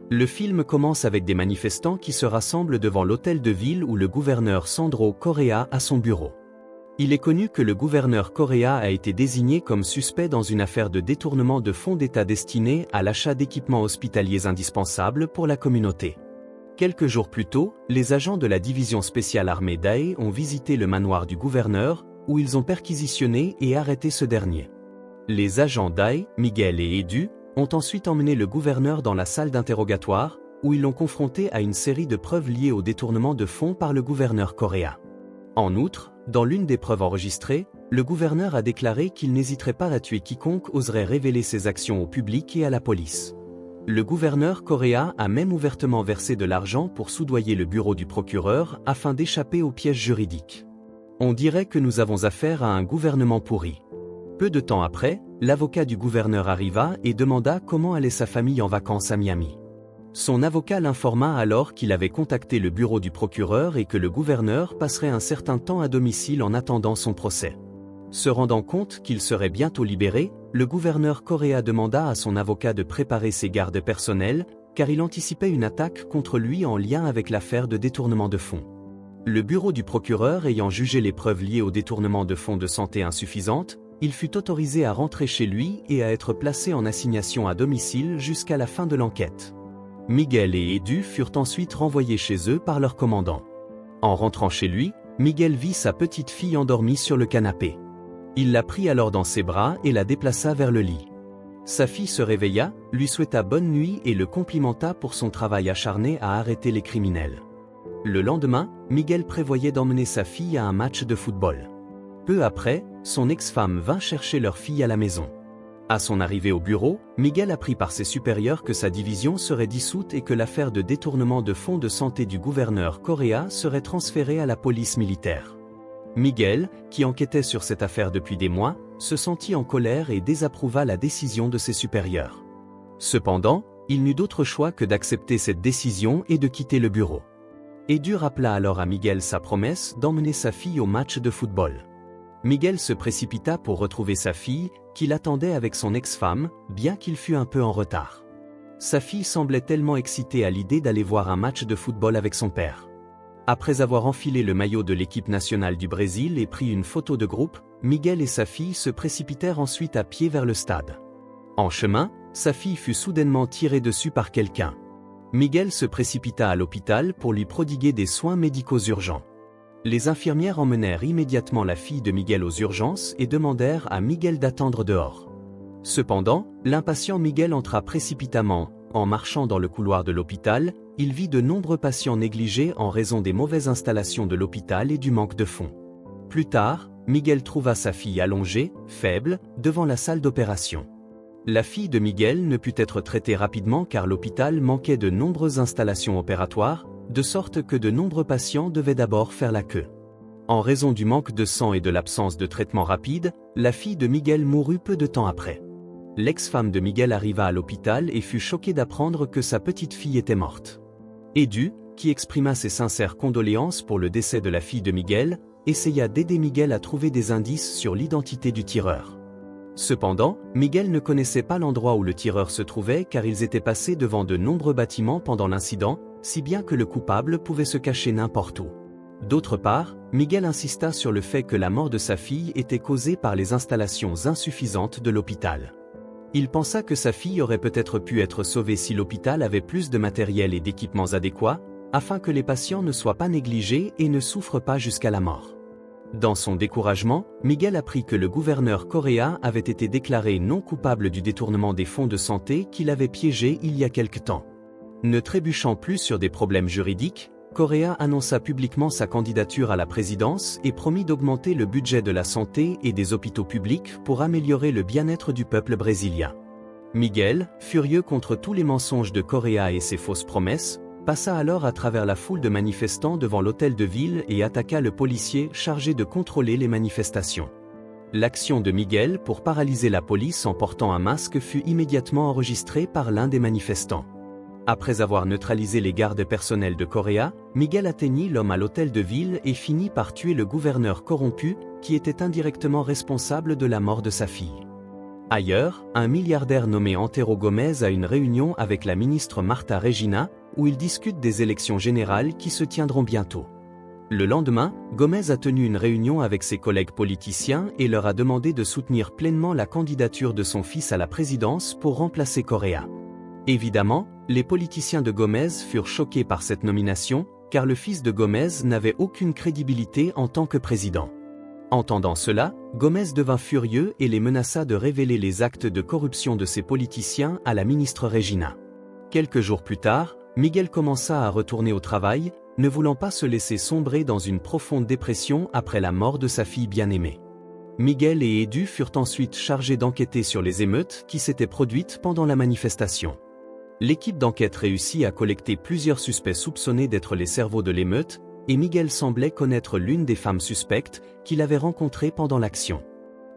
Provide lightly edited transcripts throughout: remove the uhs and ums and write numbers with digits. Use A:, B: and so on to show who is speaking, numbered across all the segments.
A: Le film commence avec des manifestants qui se rassemblent devant l'hôtel de ville où le gouverneur Sandro Correa a son bureau. Il est connu que le gouverneur Correa a été désigné comme suspect dans une affaire de détournement de fonds d'État destinés à l'achat d'équipements hospitaliers indispensables pour la communauté. Quelques jours plus tôt, les agents de la division spéciale armée d'AE ont visité le manoir du gouverneur, où ils ont perquisitionné et arrêté ce dernier. Les agents d'AE, Miguel et Edu, ont ensuite emmené le gouverneur dans la salle d'interrogatoire, où ils l'ont confronté à une série de preuves liées au détournement de fonds par le gouverneur Correa. En outre, dans l'une des preuves enregistrées, le gouverneur a déclaré qu'il n'hésiterait pas à tuer quiconque oserait révéler ses actions au public et à la police. Le gouverneur Correa a même ouvertement versé de l'argent pour soudoyer le bureau du procureur afin d'échapper au piège juridique. On dirait que nous avons affaire à un gouvernement pourri. Peu de temps après, l'avocat du gouverneur arriva et demanda comment allait sa famille en vacances à Miami. Son avocat l'informa alors qu'il avait contacté le bureau du procureur et que le gouverneur passerait un certain temps à domicile en attendant son procès. Se rendant compte qu'il serait bientôt libéré, le gouverneur Correa demanda à son avocat de préparer ses gardes personnels, car il anticipait une attaque contre lui en lien avec l'affaire de détournement de fonds. Le bureau du procureur ayant jugé les preuves liées au détournement de fonds de santé insuffisantes, il fut autorisé à rentrer chez lui et à être placé en assignation à domicile jusqu'à la fin de l'enquête. Miguel et Edu furent ensuite renvoyés chez eux par leur commandant. En rentrant chez lui, Miguel vit sa petite fille endormie sur le canapé. Il la prit alors dans ses bras et la déplaça vers le lit. Sa fille se réveilla, lui souhaita bonne nuit et le complimenta pour son travail acharné à arrêter les criminels. Le lendemain, Miguel prévoyait d'emmener sa fille à un match de football. Peu après, son ex-femme vint chercher leur fille à la maison. À son arrivée au bureau, Miguel apprit par ses supérieurs que sa division serait dissoute et que l'affaire de détournement de fonds de santé du gouverneur Correa serait transférée à la police militaire. Miguel, qui enquêtait sur cette affaire depuis des mois, se sentit en colère et désapprouva la décision de ses supérieurs. Cependant, il n'eut d'autre choix que d'accepter cette décision et de quitter le bureau. Edu rappela alors à Miguel sa promesse d'emmener sa fille au match de football. Miguel se précipita pour retrouver sa fille, qui l'attendait avec son ex-femme, bien qu'il fût un peu en retard. Sa fille semblait tellement excitée à l'idée d'aller voir un match de football avec son père. Après avoir enfilé le maillot de l'équipe nationale du Brésil et pris une photo de groupe, Miguel et sa fille se précipitèrent ensuite à pied vers le stade. En chemin, sa fille fut soudainement tirée dessus par quelqu'un. Miguel se précipita à l'hôpital pour lui prodiguer des soins médicaux urgents. Les infirmières emmenèrent immédiatement la fille de Miguel aux urgences et demandèrent à Miguel d'attendre dehors. Cependant, l'impatient Miguel entra précipitamment. En marchant dans le couloir de l'hôpital, il vit de nombreux patients négligés en raison des mauvaises installations de l'hôpital et du manque de fonds. Plus tard, Miguel trouva sa fille allongée, faible, devant la salle d'opération. La fille de Miguel ne put être traitée rapidement car l'hôpital manquait de nombreuses installations opératoires, de sorte que de nombreux patients devaient d'abord faire la queue. En raison du manque de sang et de l'absence de traitement rapide, la fille de Miguel mourut peu de temps après. L'ex-femme de Miguel arriva à l'hôpital et fut choquée d'apprendre que sa petite fille était morte. Edu, qui exprima ses sincères condoléances pour le décès de la fille de Miguel, essaya d'aider Miguel à trouver des indices sur l'identité du tireur. Cependant, Miguel ne connaissait pas l'endroit où le tireur se trouvait car ils étaient passés devant de nombreux bâtiments pendant l'incident, si bien que le coupable pouvait se cacher n'importe où. D'autre part, Miguel insista sur le fait que la mort de sa fille était causée par les installations insuffisantes de l'hôpital. Il pensa que sa fille aurait peut-être pu être sauvée si l'hôpital avait plus de matériel et d'équipements adéquats, afin que les patients ne soient pas négligés et ne souffrent pas jusqu'à la mort. Dans son découragement, Miguel apprit que le gouverneur Correa avait été déclaré non coupable du détournement des fonds de santé qu'il avait piégé il y a quelque temps. Ne trébuchant plus sur des problèmes juridiques, Correa annonça publiquement sa candidature à la présidence et promit d'augmenter le budget de la santé et des hôpitaux publics pour améliorer le bien-être du peuple brésilien. Miguel, furieux contre tous les mensonges de Correa et ses fausses promesses, passa alors à travers la foule de manifestants devant l'hôtel de ville et attaqua le policier chargé de contrôler les manifestations. L'action de Miguel pour paralyser la police en portant un masque fut immédiatement enregistrée par l'un des manifestants. Après avoir neutralisé les gardes personnels de Correa, Miguel atteignit l'homme à l'hôtel de ville et finit par tuer le gouverneur corrompu, qui était indirectement responsable de la mort de sa fille. Ailleurs, un milliardaire nommé Antero Gomes a une réunion avec la ministre Marta Regina, où ils discutent des élections générales qui se tiendront bientôt. Le lendemain, Gomes a tenu une réunion avec ses collègues politiciens et leur a demandé de soutenir pleinement la candidature de son fils à la présidence pour remplacer Correa. Évidemment, les politiciens de Gomes furent choqués par cette nomination, car le fils de Gomes n'avait aucune crédibilité en tant que président. Entendant cela, Gomes devint furieux et les menaça de révéler les actes de corruption de ces politiciens à la ministre Regina. Quelques jours plus tard, Miguel commença à retourner au travail, ne voulant pas se laisser sombrer dans une profonde dépression après la mort de sa fille bien-aimée. Miguel et Edu furent ensuite chargés d'enquêter sur les émeutes qui s'étaient produites pendant la manifestation. L'équipe d'enquête réussit à collecter plusieurs suspects soupçonnés d'être les cerveaux de l'émeute, et Miguel semblait connaître l'une des femmes suspectes qu'il avait rencontrées pendant l'action.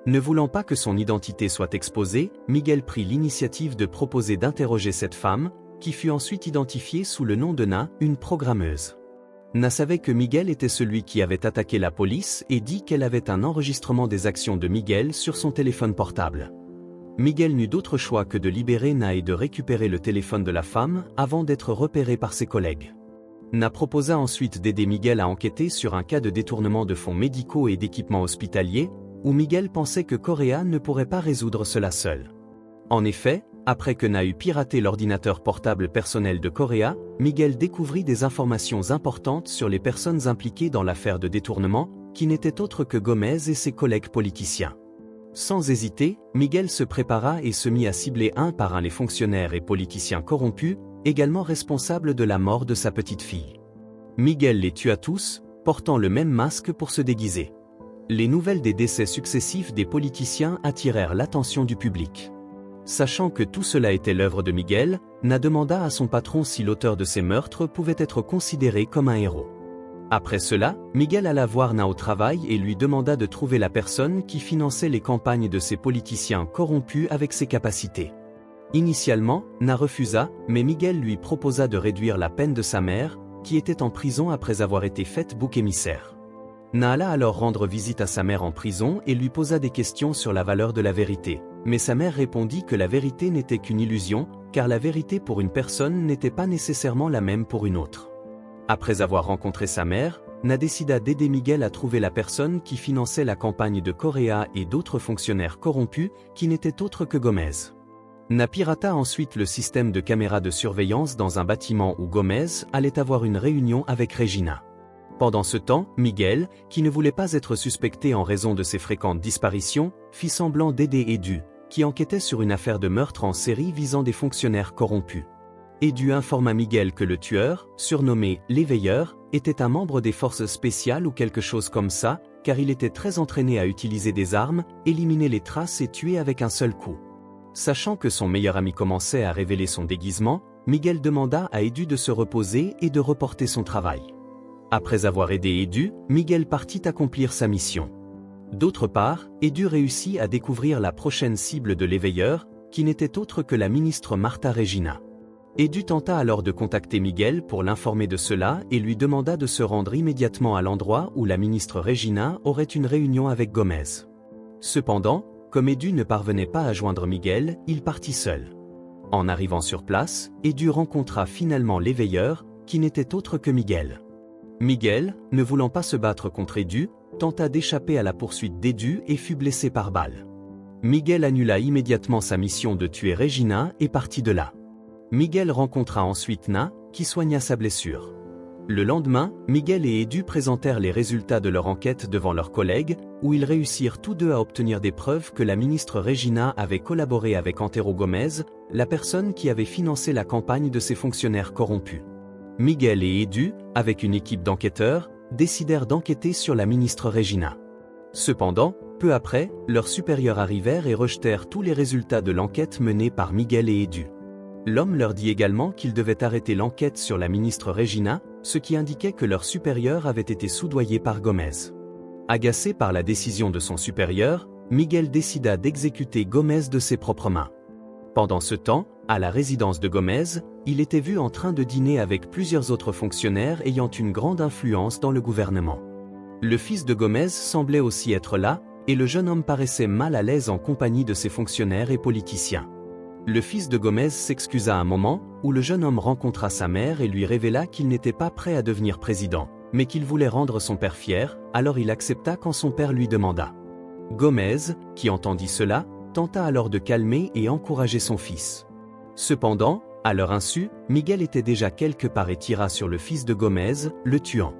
A: Ne voulant pas que son identité soit exposée, Miguel prit l'initiative de proposer d'interroger cette femme, qui fut ensuite identifiée sous le nom de Na, une programmeuse. Na savait que Miguel était celui qui avait attaqué la police et dit qu'elle avait un enregistrement des actions de Miguel sur son téléphone portable. Miguel n'eut d'autre choix que de libérer Na et de récupérer le téléphone de la femme avant d'être repéré par ses collègues. Na proposa ensuite d'aider Miguel à enquêter sur un cas de détournement de fonds médicaux et d'équipements hospitaliers, où Miguel pensait que Correa ne pourrait pas résoudre cela seul. En effet, après que Na eut piraté l'ordinateur portable personnel de Correa, Miguel découvrit des informations importantes sur les personnes impliquées dans l'affaire de détournement, qui n'étaient autres que Gomes et ses collègues politiciens. Sans hésiter, Miguel se prépara et se mit à cibler un par un les fonctionnaires et politiciens corrompus, également responsables de la mort de sa petite fille. Miguel les tua tous, portant le même masque pour se déguiser. Les nouvelles des décès successifs des politiciens attirèrent l'attention du public. Sachant que tout cela était l'œuvre de Miguel, Na demanda à son patron si l'auteur de ces meurtres pouvait être considéré comme un héros. Après cela, Miguel alla voir Na au travail et lui demanda de trouver la personne qui finançait les campagnes de ces politiciens corrompus avec ses capacités. Initialement, Na refusa, mais Miguel lui proposa de réduire la peine de sa mère, qui était en prison après avoir été faite bouc émissaire. Na alla alors rendre visite à sa mère en prison et lui posa des questions sur la valeur de la vérité, mais sa mère répondit que la vérité n'était qu'une illusion, car la vérité pour une personne n'était pas nécessairement la même pour une autre. Après avoir rencontré sa mère, Na décida d'aider Miguel à trouver la personne qui finançait la campagne de Correa et d'autres fonctionnaires corrompus qui n'étaient autres que Gomes. Na pirata ensuite le système de caméras de surveillance dans un bâtiment où Gomes allait avoir une réunion avec Regina. Pendant ce temps, Miguel, qui ne voulait pas être suspecté en raison de ses fréquentes disparitions, fit semblant d'aider Edu, qui enquêtait sur une affaire de meurtre en série visant des fonctionnaires corrompus. Edu informa Miguel que le tueur, surnommé l'éveilleur, était un membre des forces spéciales ou quelque chose comme ça, car il était très entraîné à utiliser des armes, éliminer les traces et tuer avec un seul coup. Sachant que son meilleur ami commençait à révéler son déguisement, Miguel demanda à Edu de se reposer et de reporter son travail. Après avoir aidé Edu, Miguel partit accomplir sa mission. D'autre part, Edu réussit à découvrir la prochaine cible de l'éveilleur, qui n'était autre que la ministre Marta Regina. Edu tenta alors de contacter Miguel pour l'informer de cela et lui demanda de se rendre immédiatement à l'endroit où la ministre Regina aurait une réunion avec Gomes. Cependant, comme Edu ne parvenait pas à joindre Miguel, il partit seul. En arrivant sur place, Edu rencontra finalement l'éveilleur, qui n'était autre que Miguel. Miguel, ne voulant pas se battre contre Edu, tenta d'échapper à la poursuite d'Edu et fut blessé par balle. Miguel annula immédiatement sa mission de tuer Regina et partit de là. Miguel rencontra ensuite Na, qui soigna sa blessure. Le lendemain, Miguel et Edu présentèrent les résultats de leur enquête devant leurs collègues, où ils réussirent tous deux à obtenir des preuves que la ministre Regina avait collaboré avec Antero Gomes, la personne qui avait financé la campagne de ces fonctionnaires corrompus. Miguel et Edu, avec une équipe d'enquêteurs, décidèrent d'enquêter sur la ministre Regina. Cependant, peu après, leurs supérieurs arrivèrent et rejetèrent tous les résultats de l'enquête menée par Miguel et Edu. L'homme leur dit également qu'ils devaient arrêter l'enquête sur la ministre Regina, ce qui indiquait que leur supérieur avait été soudoyé par Gomes. Agacé par la décision de son supérieur, Miguel décida d'exécuter Gomes de ses propres mains. Pendant ce temps, à la résidence de Gomes, il était vu en train de dîner avec plusieurs autres fonctionnaires ayant une grande influence dans le gouvernement. Le fils de Gomes semblait aussi être là, et le jeune homme paraissait mal à l'aise en compagnie de ses fonctionnaires et politiciens. Le fils de Gomez s'excusa un moment, où le jeune homme rencontra sa mère et lui révéla qu'il n'était pas prêt à devenir président, mais qu'il voulait rendre son père fier, alors il accepta quand son père lui demanda. Gomez, qui entendit cela, tenta alors de calmer et encourager son fils. Cependant, à leur insu, Miguel était déjà quelque part et tira sur le fils de Gomez, le tuant.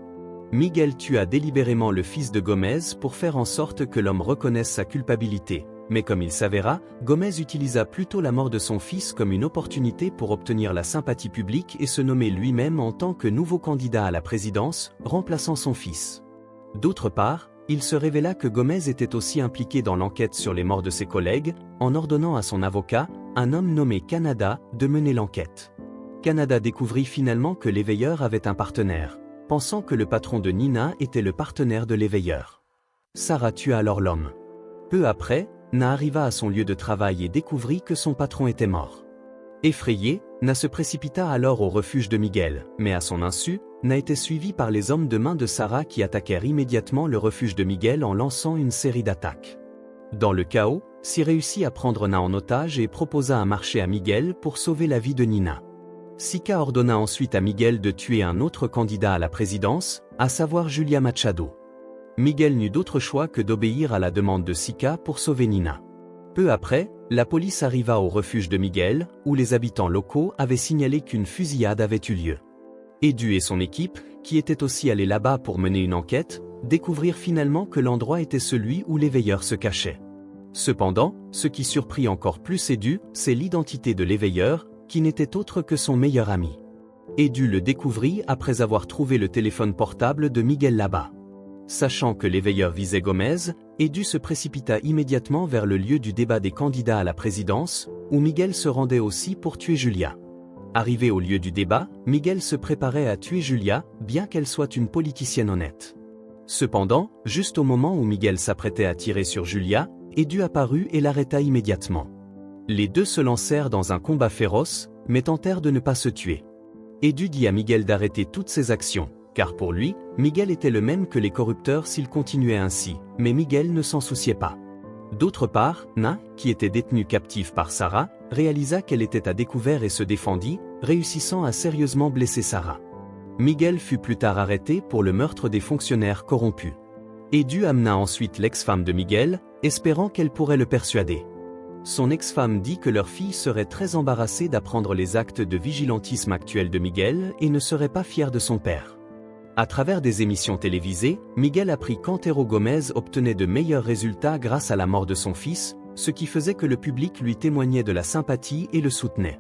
A: Miguel tua délibérément le fils de Gomez pour faire en sorte que l'homme reconnaisse sa culpabilité, mais comme il s'avéra, Gomez utilisa plutôt la mort de son fils comme une opportunité pour obtenir la sympathie publique et se nommer lui-même en tant que nouveau candidat à la présidence, remplaçant son fils. D'autre part, il se révéla que Gomez était aussi impliqué dans l'enquête sur les morts de ses collègues, en ordonnant à son avocat, un homme nommé Canada, de mener l'enquête. Canada découvrit finalement que l'éveilleur avait un partenaire, pensant que le patron de Nina était le partenaire de l'éveilleur. Sarah tua alors l'homme. Peu après, Na arriva à son lieu de travail et découvrit que son patron était mort. Effrayé, Na se précipita alors au refuge de Miguel, mais à son insu, Na était suivi par les hommes de main de Sarah qui attaquèrent immédiatement le refuge de Miguel en lançant une série d'attaques. Dans le chaos, Si réussit à prendre Na en otage et proposa un marché à Miguel pour sauver la vie de Nina. Sika ordonna ensuite à Miguel de tuer un autre candidat à la présidence, à savoir Julia Machado. Miguel n'eut d'autre choix que d'obéir à la demande de Sika pour sauver Nina. Peu après, la police arriva au refuge de Miguel, où les habitants locaux avaient signalé qu'une fusillade avait eu lieu. Edu et son équipe, qui étaient aussi allés là-bas pour mener une enquête, découvrirent finalement que l'endroit était celui où l'éveilleur se cachait. Cependant, ce qui surprit encore plus Edu, c'est l'identité de l'éveilleur, qui n'était autre que son meilleur ami. Edu le découvrit après avoir trouvé le téléphone portable de Miguel là-bas. Sachant que l'éveilleur visait Gomez, Edu se précipita immédiatement vers le lieu du débat des candidats à la présidence, où Miguel se rendait aussi pour tuer Julia. Arrivé au lieu du débat, Miguel se préparait à tuer Julia, bien qu'elle soit une politicienne honnête. Cependant, juste au moment où Miguel s'apprêtait à tirer sur Julia, Edu apparut et l'arrêta immédiatement. Les deux se lancèrent dans un combat féroce, mais tentèrent de ne pas se tuer. Edu dit à Miguel d'arrêter toutes ses actions, car pour lui, Miguel était le même que les corrupteurs s'ils continuaient ainsi, mais Miguel ne s'en souciait pas. D'autre part, Na, qui était détenue captive par Sarah, réalisa qu'elle était à découvert et se défendit, réussissant à sérieusement blesser Sarah. Miguel fut plus tard arrêté pour le meurtre des fonctionnaires corrompus. Edu amena ensuite l'ex-femme de Miguel, espérant qu'elle pourrait le persuader. Son ex-femme dit que leur fille serait très embarrassée d'apprendre les actes de vigilantisme actuels de Miguel et ne serait pas fière de son père. À travers des émissions télévisées, Miguel apprit qu'Antero Gomez obtenait de meilleurs résultats grâce à la mort de son fils, ce qui faisait que le public lui témoignait de la sympathie et le soutenait.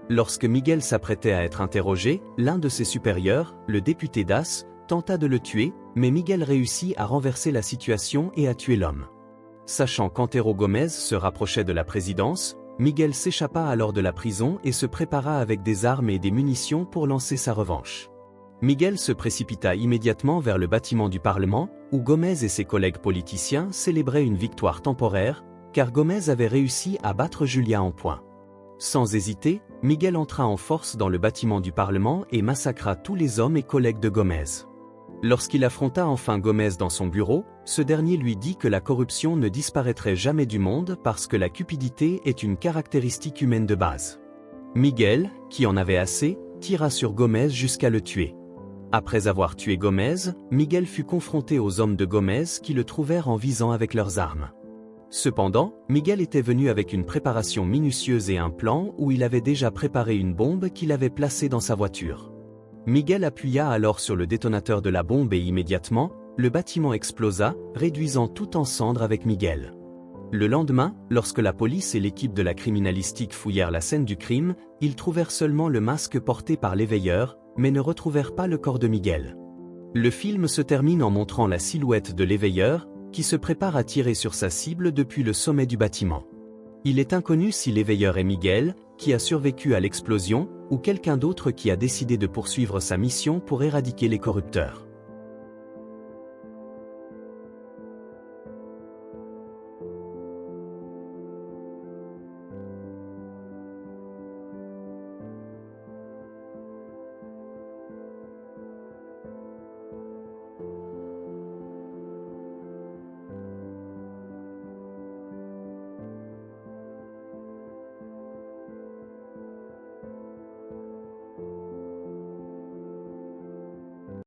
A: Lorsque Miguel s'apprêtait à être interrogé, l'un de ses supérieurs, le député Das, tenta de le tuer, mais Miguel réussit à renverser la situation et à tuer l'homme. Sachant qu'Antero Gomez se rapprochait de la présidence, Miguel s'échappa alors de la prison et se prépara avec des armes et des munitions pour lancer sa revanche. Miguel se précipita immédiatement vers le bâtiment du Parlement, où Gomez et ses collègues politiciens célébraient une victoire temporaire, car Gomez avait réussi à battre Julia en points. Sans hésiter, Miguel entra en force dans le bâtiment du Parlement et massacra tous les hommes et collègues de Gomez. Lorsqu'il affronta enfin Gomez dans son bureau, ce dernier lui dit que la corruption ne disparaîtrait jamais du monde parce que la cupidité est une caractéristique humaine de base. Miguel, qui en avait assez, tira sur Gomez jusqu'à le tuer. Après avoir tué Gomez, Miguel fut confronté aux hommes de Gomez qui le trouvèrent en visant avec leurs armes. Cependant, Miguel était venu avec une préparation minutieuse et un plan où il avait déjà préparé une bombe qu'il avait placée dans sa voiture. Miguel appuya alors sur le détonateur de la bombe et immédiatement, le bâtiment explosa, réduisant tout en cendres avec Miguel. Le lendemain, lorsque la police et l'équipe de la criminalistique fouillèrent la scène du crime, ils trouvèrent seulement le masque porté par l'éveilleur, mais ne retrouvèrent pas le corps de Miguel. Le film se termine en montrant la silhouette de l'éveilleur, qui se prépare à tirer sur sa cible depuis le sommet du bâtiment. Il est inconnu si l'éveilleur est Miguel, qui a survécu à l'explosion, ou quelqu'un d'autre qui a décidé de poursuivre sa mission pour éradiquer les corrupteurs.